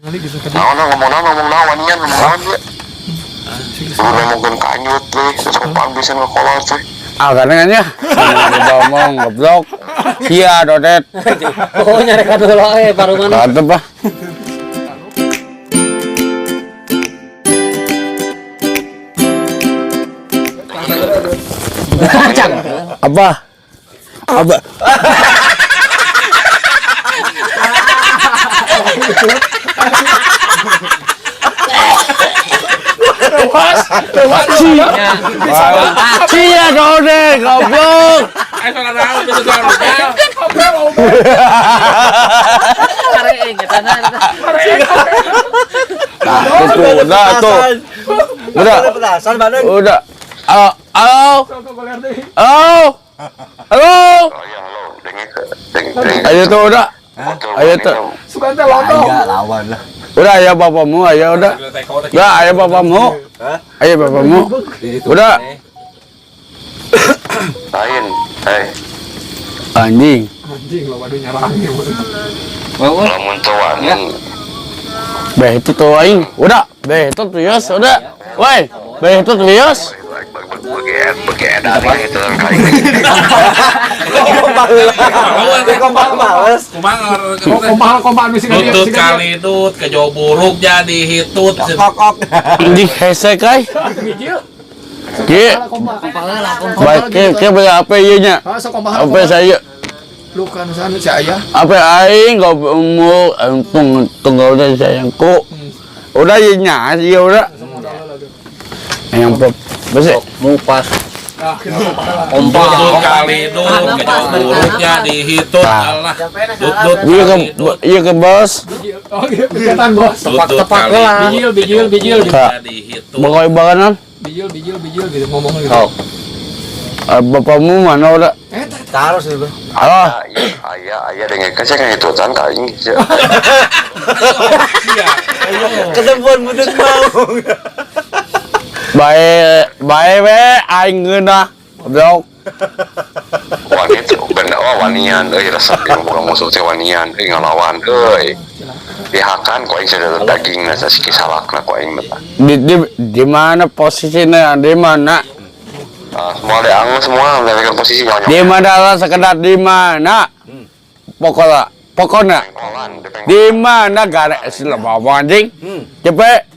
Ngomong wanian ngomong dia. Ngomongin kanyut deh, sopan bisa ngekolot sih. Ah kadang-kadang ngomong goblok. Iya dodet. Pokoknya reka dulu baru mana. Kata bah. Apa? Apa? Cia dode goblok. Udah tuh. Udah. Halo. Halo. Halo. Ayo tuh udah. Ayo tuh. Enggak lawan lah. Udah ayo bapakmu, ayo udah. Udah ayo bapakmu. Ayo bapakmu. Udah. Lain, Anjing. lamun tuanin. Beh itu tuh aing. Udah. Beh itu tuh yos, udah. Woi, beh itu tuh yos. Begitu dari itu kali. Tutut kali tut ke jauh buruk jadi hitut. Di hesek ay. Ki. Baik, ki berapa ieu nya? Apa saya? Lukan sana si ayah. Apa aing enggak mau tunggal dari sayangku. Udah ieu nya, ieu udah. Yang besok Mupas. Tutut kali tut ke jauh buruk jadi hitut Allah. Tutut iya ke bos. Oh iya, kegiatan bos. Tepat lah. Bijil Jadi hitut. Bagai baganan. bijil gitu ngomongnya gitu. Bapakmu mana udah? Taruh sih, Bang. Ah, Ayah dengan kan saya kan hitutan kali. Ketemuan mudah mau. bae we aing geuna. Goblok. Wanita bener wanian resep yang bukan musuh teh wanian ngalawan dihakan kok aing sadar daging na sasiki salakna kok aing mah. Di mana posisinya? Di mana? Semua ada angus semua mendapatkan posisi nyonya. Di mana lah sekedar di mana? Pokoknya di mana gara selama anjing? Cepet.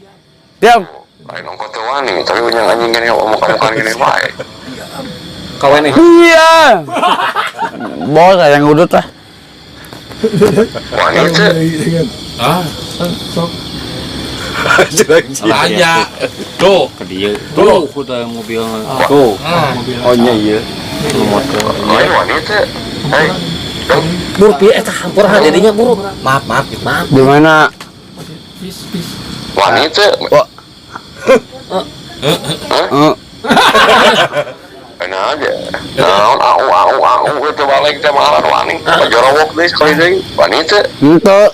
Diam. Lain ongkot teh wani, tapi punya anjing gini omong-omongan gini wae. Kawan nih. Iya. Bos yang udut lah. Wani teh Aja. Tuh. Tuh, udah mobil tuh. Oh iya. wani teh. Buruk pieu eta hampura jadinya buruk. Maaf. Di mana? Wani teh. Enak aja. Naon itu balik teh malah wani. Jorowok deui sekali deui. Wani teh. Henteu.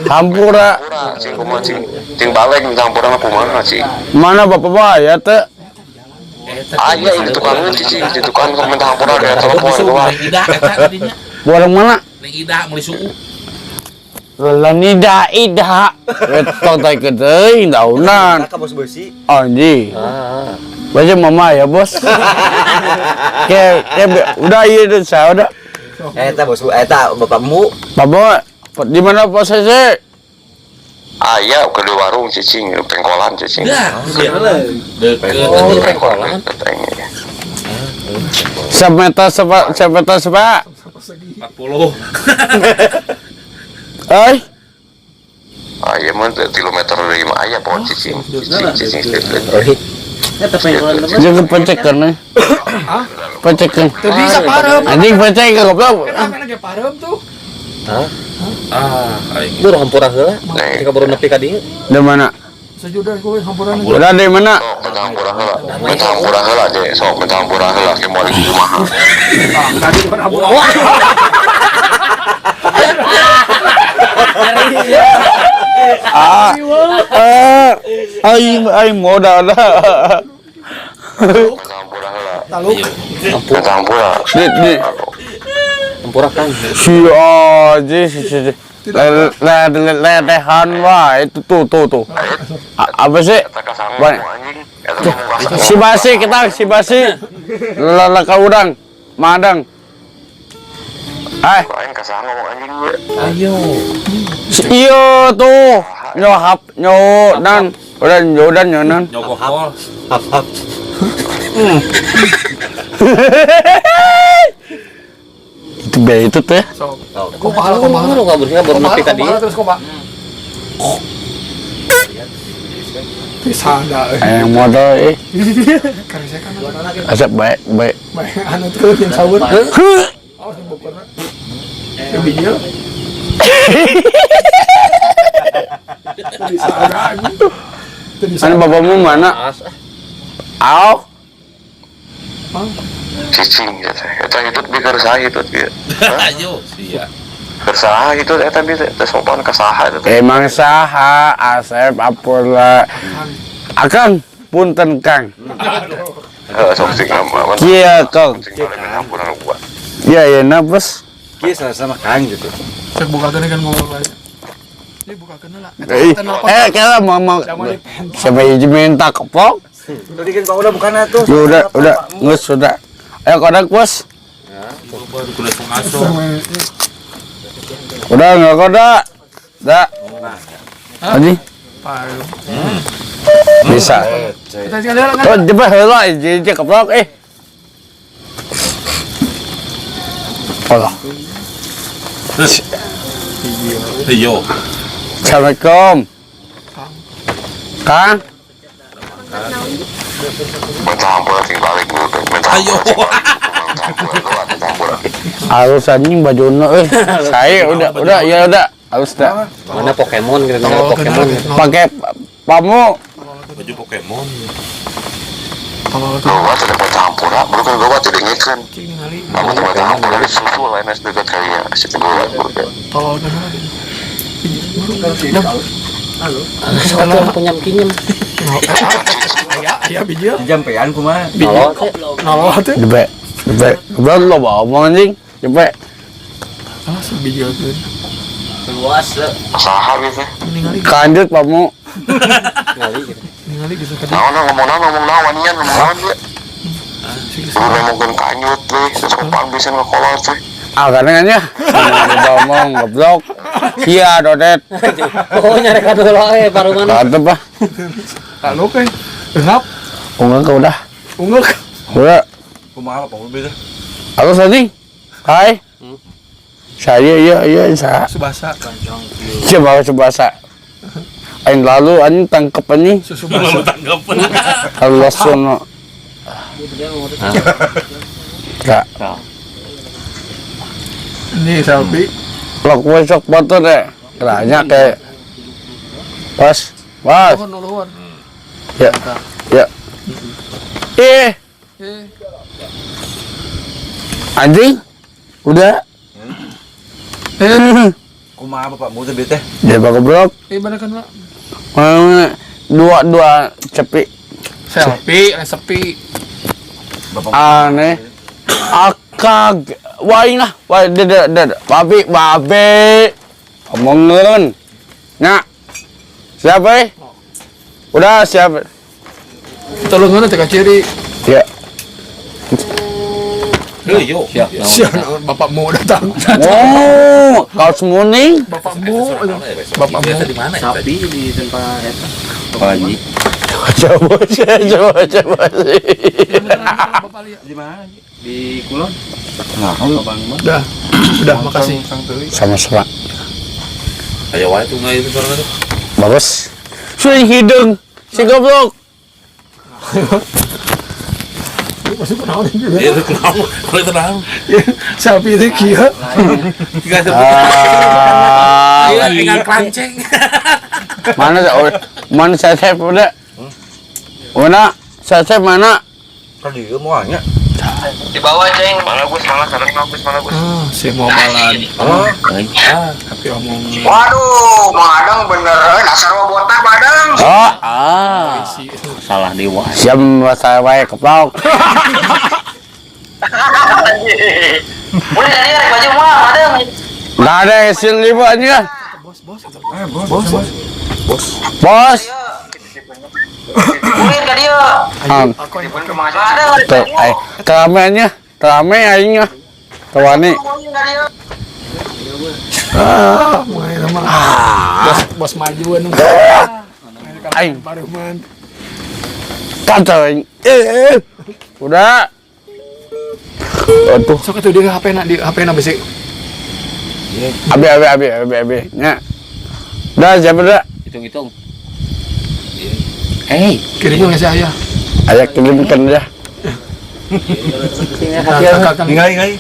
Hampura. Cing kumaha cing balik minta hampura kumaha cing. Mana bapak bahaya teh? Aya itu tukang cing, di tukang minta hampura dia telepon gua. Ida eta tadinya. Borong mana? Ning Ida meuli suku. Lah ida. Eta teh gede daunan. Kakak bos besi. Anjing. Baca mama ya, Bos. Udah iya udah saya udah. Eta bos, eta bapakmu. Bapak di mana posisi? Aya ke di warung cicing, pengkolan cicing. Ya, deket Pengkolan katanya. Semeter 40. Aya mah 3 kilometer dari mah aya pohon cicing. Eta pengkolan teman. jangan pecekan nih. Pecekan. Tuh bisa parem. Anjing pecek goblok. Lagi parem tuh. Buruk hampura heula. Ketika baru nepi ka dieu. Di mana? Sejudan gue hampuran. Udah di mana? Minta hampura heula deh, sok minta hampura heula ke moal di rumah. Tadi bukan hampuran. Aing modal dah. Minta hampura heula. Taluk. Minta hampura. Di Hampura kan. si aja si ledehan wah itu tuh. Apa sih? Eta kasang Wah. anjing. Eta ngomong kasar. Si basi. Laka udang, madang. Aing kasang ngomong anjing gue. Ayo. Iyo tuh, nyodan, nyodan. Nyogok kol. Hap hap. Itu be itu teh. Kok pahala kok mahal? Lu kabarnya baru nepi tadi. Terus kok, Pak? Bisa ada. Yang modal Karena saya kan asap baik. baik anu tuh yang sahur. Oh, di Bogor. Yang video. Bisa ada gitu. Kan bapakmu mana? Aw, Cicing eta. Eta hitut bi keur saha hitut bi. Ayo, sia. Keur saha hitut eta bi teh sopan ka saha eta. emang saha asep apola. Akang punten Kang. Heeh, sok sing nama. Iya Kang. Sing balik ngampunan gua. Iya nafas. Kisah sama Kang gitu. Cek buka kan ngomong banyak. Ini buka lah. Kira mau siapa izin minta kepok? Tadi kan kau udah bukan itu. Ya udah, nggak sudah. Ayo kodak bos. Baru kulit pengasuh. Udah nggak kodak. Dah. Ani bisa. Kita tinggal lihat Oh coba hello izin kepok Allah. Ayo. Assalamualaikum. Kang. Minta hampura ting balik dulu. Minta Ayo. hampura. Halus anjing bajunya Saya udah ya udah. Halus dah. Mana Pokemon gitu, mana Pokemon. Pakai pamu. Baju Pokemon. Gawat ada minta hampura. Baru kan gawat tidak ngeken. kali. Aku tuh minta hampura di susu lain es dekat kayaknya. Situ gawat. Tolol kan. Soalnya punyam-kinyam. Ya biji. Jampean kumaha? Nolol tuh. Cepet. Belum lo bawa omong anjing. Cepet. Ah, biji tuh. Saha gitu. Ningali Kanjut pamu. ningali gitu kan. Ngomong wanian ngomong naon dia. Udah ngomongin kanyut deh. Sopan bisa ngekolot sih. Kadang-kadangnya ngomong goblok. Iya dodet. Oh nyari kado lo baru mana? Kata apa? Lalu kan engap, Unggah udah. ungguk. Udah. Kumaha apa beda? Halo Sani. Hai. Saya iya saya. Subasa. Coba sa. Ain lalu anjing tangkep anjing. Susu Belum basa. tangkap. Kalau sono. Kak. Ini selfie. Lok besok foto deh. Keranya kayak pas. Nuhun. Ya. Anjing. Udah. Kumaha bapakmu teh teh? Dia pakai blok. Mana kan lah. Dua cepi. Selfie, sepi. Aneh. Akag. Waing lah. Wah, babe. Omongin. Nah. Siapa Udah siap. Tolongan teh ciri. Ya. Ayo. Siapa bapakmu datang. Oh, kau semuning. Bapakmu. Biasa di mana? Sapi di tempat eta. Pagi. Coba sih. Bapak lihat. Di mana? Di Kulon. Udah makasih. Sama-sama. Ayo wae tuh nggak itu barang itu. Bagus. Sudah hidung. Si goblok. Masih kenalan juga. Itu kenapa? Kalau itu nahan. Selfie itu kia. Tiga Ah, tinggal klanceng. mana saya udah. Mana saya mana? Kan dia moalnya. Di bawah ceng. Mana Gus? Mana Gus? Ah, si mobalan. Oh, Tapi omong. Waduh, madang beneran asal botak madang. Oh, Salah dewa. siap saya wae keplok. Boleh jadi baju mah madang. Nggak ada hasil libatnya. Bos. Bos. Aku yang Teramainya. Teramai aingnya. Tawani. main sama bos majuan dong. Aing. Baru man. Kata aing. Udah. Aduh. Sok itu dia HP nak besi. Abi. Nya. Dah siapa dah? Hitung-hitung. Kirimnya nggak saya. Ayo kirimkan ya. Kakak Ingai.